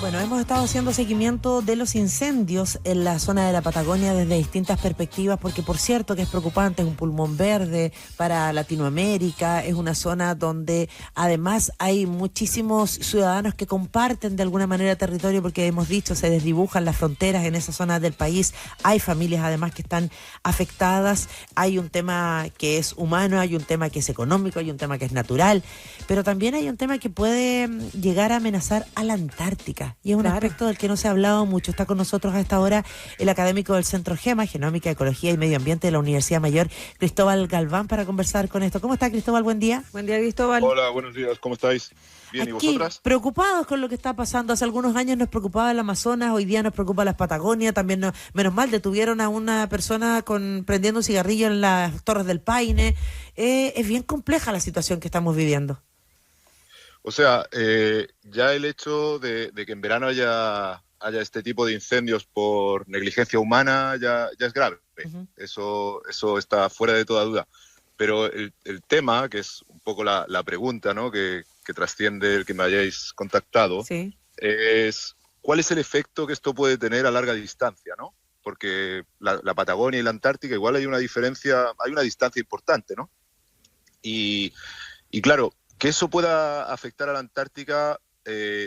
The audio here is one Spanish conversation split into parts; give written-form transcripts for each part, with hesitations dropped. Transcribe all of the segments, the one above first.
Bueno, hemos estado haciendo seguimiento de los incendios en la zona de la Patagonia desde distintas perspectivas, porque por cierto que es preocupante, es un pulmón verde para Latinoamérica, es una zona donde además hay muchísimos ciudadanos que comparten de alguna manera territorio, porque hemos dicho, se desdibujan las fronteras en esa zona del país, hay familias además que están afectadas, hay un tema que es humano, hay un tema que es económico, hay un tema que es natural, pero también hay un tema que puede llegar a amenazar a la Antártica. Y es un aspecto del que no se ha hablado mucho. Está con nosotros a esta hora el académico del Centro GEMA, Genómica, Ecología y Medio Ambiente de la Universidad Mayor, Cristóbal Galván, para conversar con esto. ¿Cómo está, Cristóbal? Buen día. Buen día, Cristóbal. Hola, buenos días, ¿cómo estáis? Bien, Aquí, ¿y vosotras? preocupados con lo que está pasando. Hace algunos años nos preocupaba el Amazonas, hoy día nos preocupa las Patagonia, también menos mal detuvieron a una persona prendiendo un cigarrillo en las Torres del Paine. Es bien compleja la situación que estamos viviendo. O sea, ya el hecho de que en verano haya este tipo de incendios por negligencia humana ya es grave. Uh-huh. Eso está fuera de toda duda. Pero el tema, que es un poco la pregunta, ¿no?, que trasciende el que me hayáis contactado, sí, es ¿cuál es el efecto que esto puede tener a larga distancia, ¿no? Porque la Patagonia y la Antártica igual hay una distancia importante, ¿no? Y claro, que eso pueda afectar a la Antártica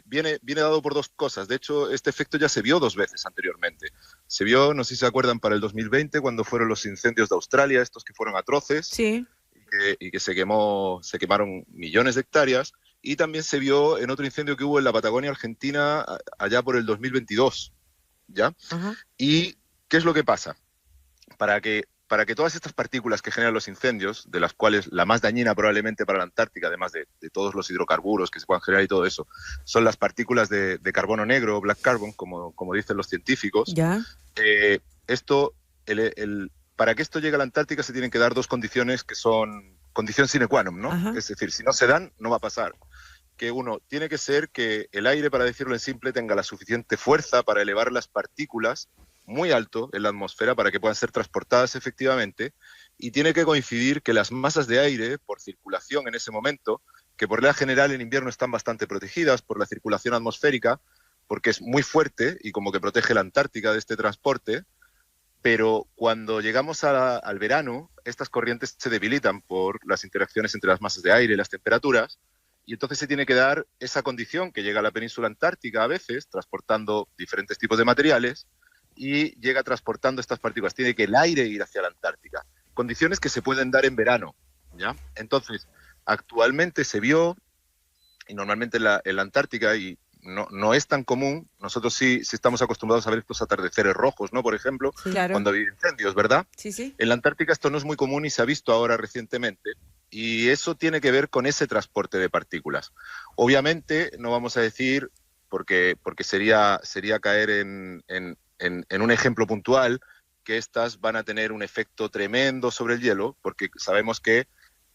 viene dado por dos cosas. De hecho, este efecto ya se vio dos veces anteriormente. Se vio, no sé si se acuerdan, para el 2020, cuando fueron los incendios de Australia, estos que fueron atroces, sí, y que se quemaron millones de hectáreas. Y también se vio en otro incendio que hubo en la Patagonia Argentina allá por el 2022, ¿ya? Uh-huh. ¿Y qué es lo que pasa? Para que todas estas partículas que generan los incendios, de las cuales la más dañina probablemente para la Antártica, además de todos los hidrocarburos que se puedan generar y todo eso, son las partículas de carbono negro, black carbon, como dicen los científicos. ¿Ya? Para que esto llegue a la Antártica se tienen que dar dos condiciones que son condición sine qua non, ¿no? Uh-huh. Es decir, si no se dan, no va a pasar. Que uno, tiene que ser que el aire, para decirlo en simple, tenga la suficiente fuerza para elevar las partículas muy alto en la atmósfera para que puedan ser transportadas efectivamente, y tiene que coincidir que las masas de aire por circulación en ese momento, que por regla general en invierno están bastante protegidas por la circulación atmosférica, porque es muy fuerte y como que protege la Antártica de este transporte, pero cuando llegamos al verano, estas corrientes se debilitan por las interacciones entre las masas de aire y las temperaturas, y entonces se tiene que dar esa condición que llega a la península antártica a veces, transportando diferentes tipos de materiales, y llega transportando estas partículas. Tiene que el aire ir hacia la Antártica. Condiciones que se pueden dar en verano, ¿ya? Entonces, actualmente se vio, y normalmente en la Antártica, y no es tan común, nosotros sí estamos acostumbrados a ver estos atardeceres rojos, ¿no? Por ejemplo, sí, claro, cuando hay incendios, ¿verdad? Sí, sí. En la Antártica esto no es muy común y se ha visto ahora recientemente, y eso tiene que ver con ese transporte de partículas. Obviamente, no vamos a decir, porque sería caer en un ejemplo puntual, que estas van a tener un efecto tremendo sobre el hielo, porque sabemos que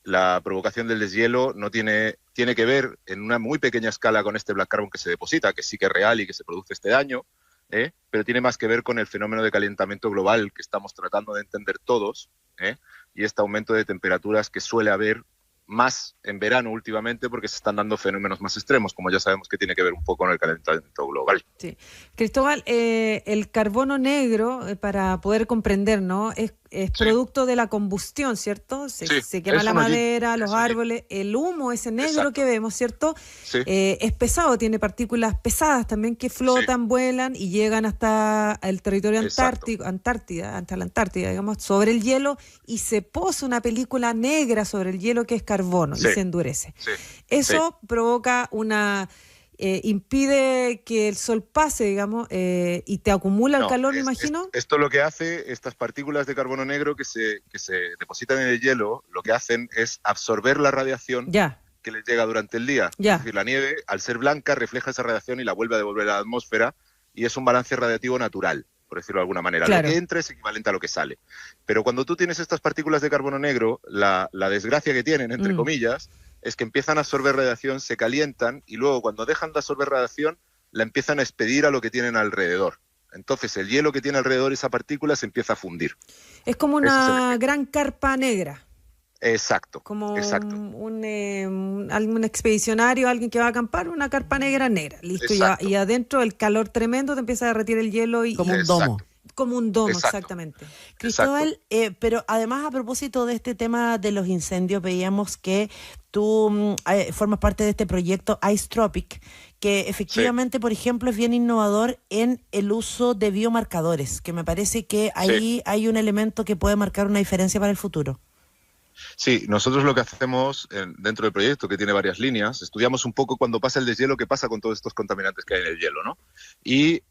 la provocación del deshielo no tiene que ver en una muy pequeña escala con este black carbon que se deposita, que sí que es real y que se produce este daño, pero tiene más que ver con el fenómeno de calentamiento global que estamos tratando de entender todos, y este aumento de temperaturas que suele haber más en verano últimamente, porque se están dando fenómenos más extremos, como ya sabemos que tiene que ver un poco con el calentamiento global. Sí. Cristóbal, el carbono negro, para poder comprender, ¿no? Es producto de la combustión, ¿cierto? Se quema la madera, los árboles, el humo ese negro. Exacto. Que vemos, ¿cierto? Sí. Es pesado, tiene partículas pesadas también que flotan, vuelan y llegan hasta el territorio Antártida, hasta la Antártida, digamos, sobre el hielo, y se posa una película negra sobre el hielo que es carbono, y se endurece. Sí. Eso provoca impide que el sol pase, digamos, y te acumula el calor, me imagino. Esto lo que hace, estas partículas de carbono negro que se depositan en el hielo, lo que hacen es absorber la radiación que les llega durante el día. Es decir, la nieve, al ser blanca, refleja esa radiación y la vuelve a devolver a la atmósfera, y es un balance radiativo natural, por decirlo de alguna manera. Claro. Lo que entra es equivalente a lo que sale. Pero cuando tú tienes estas partículas de carbono negro, la desgracia que tienen, entre comillas, es que empiezan a absorber radiación, se calientan, y luego cuando dejan de absorber radiación, la empiezan a expedir a lo que tienen alrededor. Entonces el hielo que tiene alrededor esa partícula se empieza a fundir. Es como una gran carpa negra. Exacto. Como exacto. un expedicionario, alguien que va a acampar, una carpa negra, listo, y adentro el calor tremendo te empieza a derretir el hielo y como un domo. Como un domo, Exacto. exactamente. Cristóbal, pero además a propósito de este tema de los incendios, veíamos que tú formas parte de este proyecto Ice Tropic, que efectivamente, por ejemplo, es bien innovador en el uso de biomarcadores, que me parece que ahí hay un elemento que puede marcar una diferencia para el futuro. Sí, nosotros lo que hacemos dentro del proyecto, que tiene varias líneas, estudiamos un poco cuando pasa el deshielo, qué pasa con todos estos contaminantes que hay en el hielo, ¿no? Y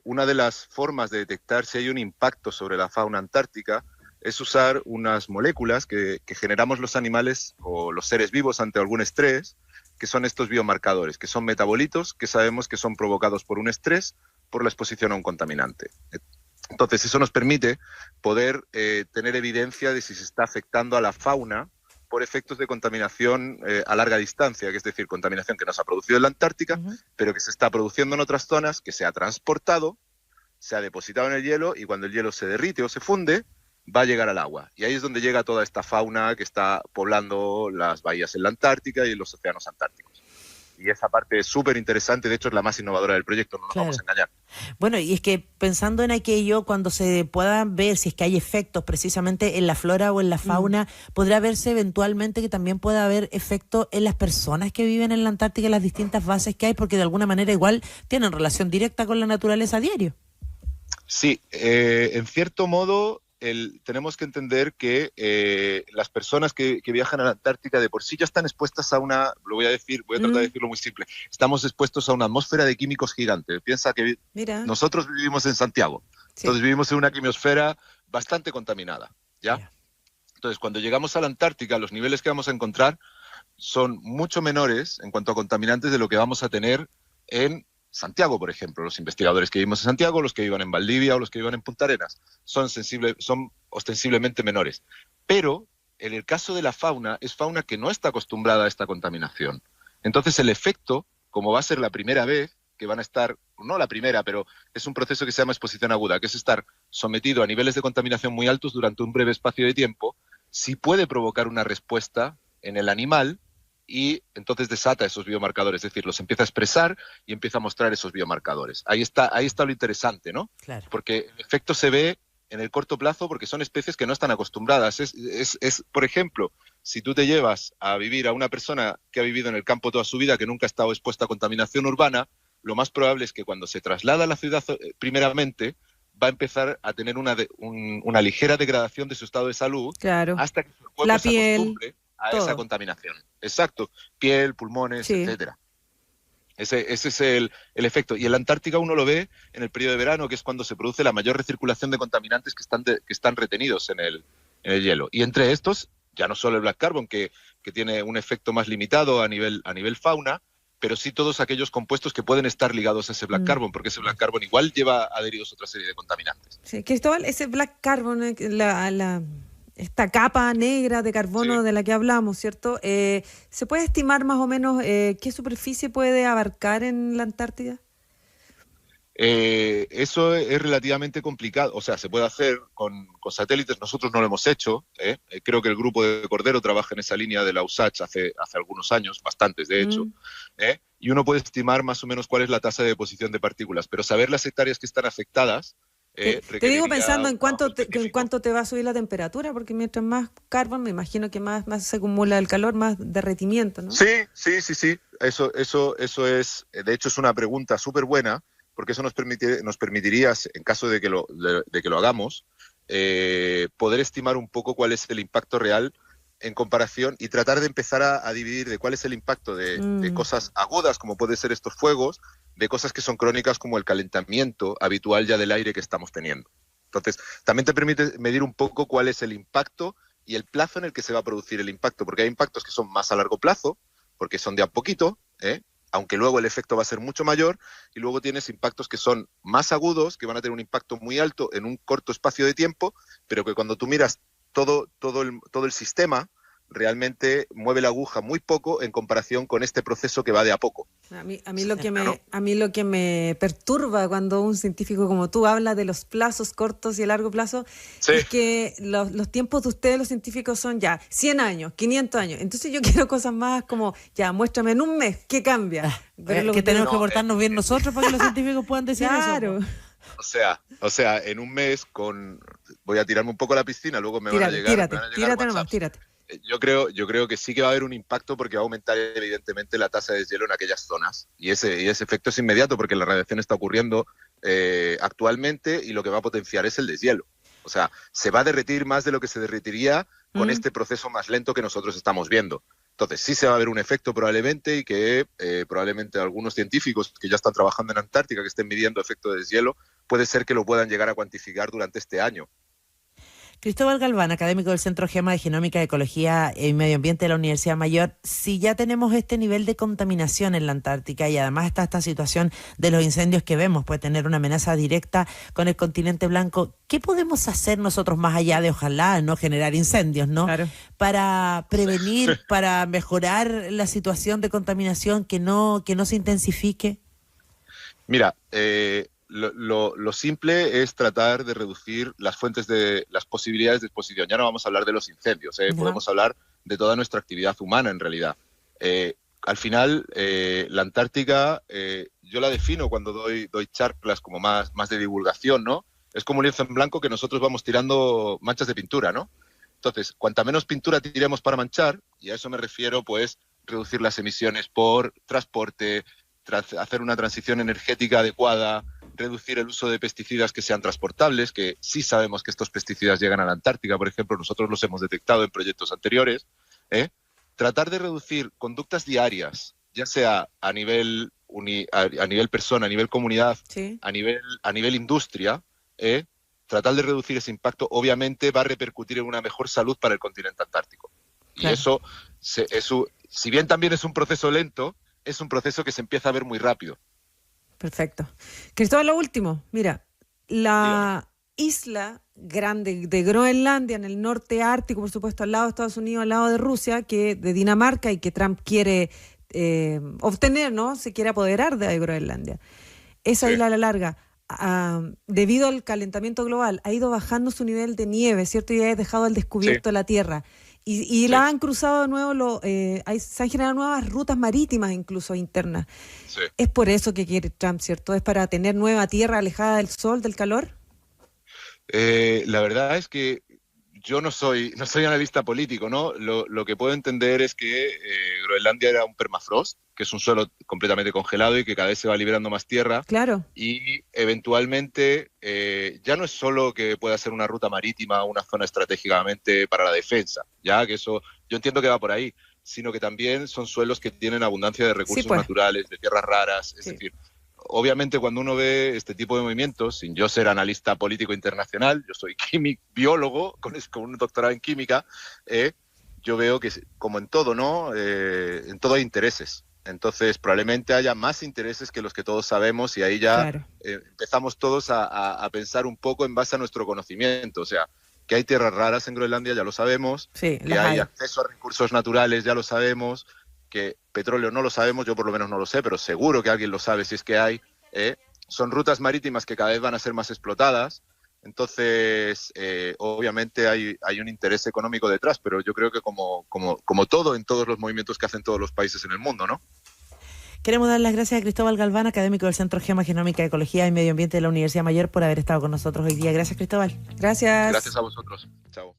una de las formas de detectar si hay un impacto sobre la fauna antártica es usar unas moléculas que generamos los animales o los seres vivos ante algún estrés, que son estos biomarcadores, que son metabolitos que sabemos que son provocados por un estrés, por la exposición a un contaminante. Entonces, eso nos permite poder tener evidencia de si se está afectando a la fauna por efectos de contaminación a larga distancia, que es decir, contaminación que no se ha producido en la Antártica, pero que se está produciendo en otras zonas, que se ha transportado, se ha depositado en el hielo y cuando el hielo se derrite o se funde, va a llegar al agua. Y ahí es donde llega toda esta fauna que está poblando las bahías en la Antártica y en los océanos antárticos. Y esa parte es súper interesante, de hecho es la más innovadora del proyecto, no nos vamos a engañar. Bueno, y es que pensando en aquello, cuando se puedan ver si es que hay efectos precisamente en la flora o en la fauna, podrá verse eventualmente que también pueda haber efecto en las personas que viven en la Antártica, en las distintas bases que hay, porque de alguna manera igual tienen relación directa con la naturaleza a diario. Sí, en cierto modo tenemos que entender que las personas que viajan a la Antártica de por sí ya están expuestas a una, voy a tratar de decirlo muy simple, estamos expuestos a una atmósfera de químicos gigantes. Piensa que nosotros vivimos en Santiago, entonces vivimos en una quimiosfera bastante contaminada, ¿ya? Entonces, cuando llegamos a la Antártica, los niveles que vamos a encontrar son mucho menores en cuanto a contaminantes de lo que vamos a tener en Santiago, por ejemplo. Los investigadores que vivimos en Santiago, los que vivan en Valdivia o los que vivan en Punta Arenas, son ostensiblemente menores. Pero en el caso de la fauna, es fauna que no está acostumbrada a esta contaminación. Entonces el efecto, como va a ser la primera vez que van a estar, no la primera, pero es un proceso que se llama exposición aguda, que es estar sometido a niveles de contaminación muy altos durante un breve espacio de tiempo, sí puede provocar una respuesta en el animal y entonces desata esos biomarcadores, es decir, los empieza a expresar y empieza a mostrar esos biomarcadores. Ahí está lo interesante, ¿no? Claro. Porque el efecto se ve en el corto plazo porque son especies que no están acostumbradas. Por ejemplo, si tú te llevas a vivir a una persona que ha vivido en el campo toda su vida, que nunca ha estado expuesta a contaminación urbana, lo más probable es que cuando se traslada a la ciudad primeramente va a empezar a tener una ligera degradación de su estado de salud hasta que su cuerpo se acostumbre a esa contaminación. Exacto, piel, pulmones, etcétera. Ese es el efecto. Y en la Antártica uno lo ve en el periodo de verano, que es cuando se produce la mayor recirculación de contaminantes que están retenidos en el hielo. Y entre estos, ya no solo el black carbon, que tiene un efecto más limitado a nivel fauna, pero sí todos aquellos compuestos que pueden estar ligados a ese black carbon, porque ese black carbon igual lleva adheridos otra serie de contaminantes. Sí, Cristóbal, ese black carbon, esta capa negra de carbono de la que hablamos, ¿cierto? ¿Se puede estimar más o menos qué superficie puede abarcar en la Antártida? Eso es relativamente complicado, o sea, se puede hacer con satélites, nosotros no lo hemos hecho, creo que el grupo de Cordero trabaja en esa línea de la USACH hace algunos años, bastantes de hecho, y uno puede estimar más o menos cuál es la tasa de deposición de partículas, pero saber las hectáreas que están afectadas. Te digo pensando en cuánto te va a subir la temperatura, porque mientras más carbón, me imagino que más se acumula el calor, más derretimiento, ¿no? Sí. Eso es, de hecho es una pregunta súper buena, porque eso nos permitiría, en caso de que lo hagamos, poder estimar un poco cuál es el impacto real en comparación y tratar de empezar a dividir de cuál es el impacto de cosas agudas, como pueden ser estos fuegos, de cosas que son crónicas como el calentamiento habitual ya del aire que estamos teniendo. Entonces, también te permite medir un poco cuál es el impacto y el plazo en el que se va a producir el impacto, porque hay impactos que son más a largo plazo, porque son de a poquito, aunque luego el efecto va a ser mucho mayor, y luego tienes impactos que son más agudos, que van a tener un impacto muy alto en un corto espacio de tiempo, pero que cuando tú miras todo el sistema, realmente mueve la aguja muy poco en comparación con este proceso que va de a poco. A mí lo que me perturba cuando un científico como tú habla de los plazos cortos y a largo plazo es que los tiempos de ustedes, los científicos, son ya 100 años, 500 años. Entonces yo quiero cosas más como, ya, muéstrame en un mes, ¿qué cambia? Pero que tenemos que portarnos bien nosotros para que los científicos puedan decir claro. Eso. O sea, en un mes voy a tirarme un poco a la piscina, luego me van a llegar tírate. Yo creo que sí que va a haber un impacto porque va a aumentar evidentemente la tasa de deshielo en aquellas zonas y ese efecto es inmediato porque la radiación está ocurriendo actualmente y lo que va a potenciar es el deshielo. O sea, se va a derretir más de lo que se derretiría con este proceso más lento que nosotros estamos viendo. Entonces sí se va a ver un efecto probablemente y que probablemente algunos científicos que ya están trabajando en Antártica, que estén midiendo efecto de deshielo, puede ser que lo puedan llegar a cuantificar durante este año. Cristóbal Galván, académico del Centro GEMA de Genómica, Ecología y Medio Ambiente de la Universidad Mayor. Si ya tenemos este nivel de contaminación en la Antártica y además está esta situación de los incendios que vemos, puede tener una amenaza directa con el continente blanco, ¿qué podemos hacer nosotros más allá de ojalá no generar incendios, ¿no? Claro. Para prevenir, para mejorar la situación de contaminación, que no se intensifique? Mira, lo simple es tratar de reducir las posibilidades de exposición. Ya no vamos a hablar de los incendios, podemos hablar de toda nuestra actividad humana en realidad. Al final, la Antártica, yo la defino cuando doy charlas como más de divulgación, ¿no? Es como un lienzo en blanco que nosotros vamos tirando manchas de pintura, ¿no? Entonces, cuanta menos pintura tiremos para manchar, y a eso me refiero, pues, reducir las emisiones por transporte, hacer una transición energética adecuada, reducir el uso de pesticidas que sean transportables, que sí sabemos que estos pesticidas llegan a la Antártica, por ejemplo, nosotros los hemos detectado en proyectos anteriores. Tratar de reducir conductas diarias, ya sea a nivel persona, a nivel comunidad, sí, a nivel industria, tratar de reducir ese impacto obviamente va a repercutir en una mejor salud para el continente antártico. Claro. Y eso, si bien también es un proceso lento, es un proceso que se empieza a ver muy rápido. Perfecto. Cristóbal, lo último. Mira, la isla grande de Groenlandia, en el norte ártico, por supuesto, al lado de Estados Unidos, al lado de Rusia, de Dinamarca, y que Trump quiere obtener, ¿no? Se quiere apoderar de Groenlandia. Esa isla a la larga, debido al calentamiento global, ha ido bajando su nivel de nieve, ¿cierto? Y ha dejado al descubierto la Tierra. Y la han cruzado de nuevo, se han generado nuevas rutas marítimas, incluso internas. Sí. Es por eso que quiere Trump, ¿cierto? ¿Es para tener nueva tierra alejada del sol, del calor? La verdad es que yo no soy analista político, ¿no? Lo que puedo entender es que Groenlandia era un permafrost, que es un suelo completamente congelado y que cada vez se va liberando más tierra. Claro. Y eventualmente ya no es solo que pueda ser una ruta marítima, una zona estratégicamente para la defensa, ya que eso yo entiendo que va por ahí, sino que también son suelos que tienen abundancia de recursos naturales, de tierras raras, es decir, obviamente cuando uno ve este tipo de movimientos, sin yo ser analista político internacional, yo soy biólogo con un doctorado en química, yo veo que como en todo, ¿no? En todo hay intereses. Entonces probablemente haya más intereses que los que todos sabemos y ahí ya empezamos todos a pensar un poco en base a nuestro conocimiento. O sea, que hay tierras raras en Groenlandia, ya lo sabemos, que hay acceso a recursos naturales, ya lo sabemos, que petróleo no lo sabemos, yo por lo menos no lo sé, pero seguro que alguien lo sabe si es que hay. Son rutas marítimas que cada vez van a ser más explotadas, entonces obviamente hay un interés económico detrás, pero yo creo que como todo en todos los movimientos que hacen todos los países en el mundo, ¿no? Queremos dar las gracias a Cristóbal Galván, académico del Centro GEMA, Genómica, Ecología y Medio Ambiente de la Universidad Mayor, por haber estado con nosotros hoy día. Gracias, Cristóbal. Gracias. Gracias a vosotros. Chao.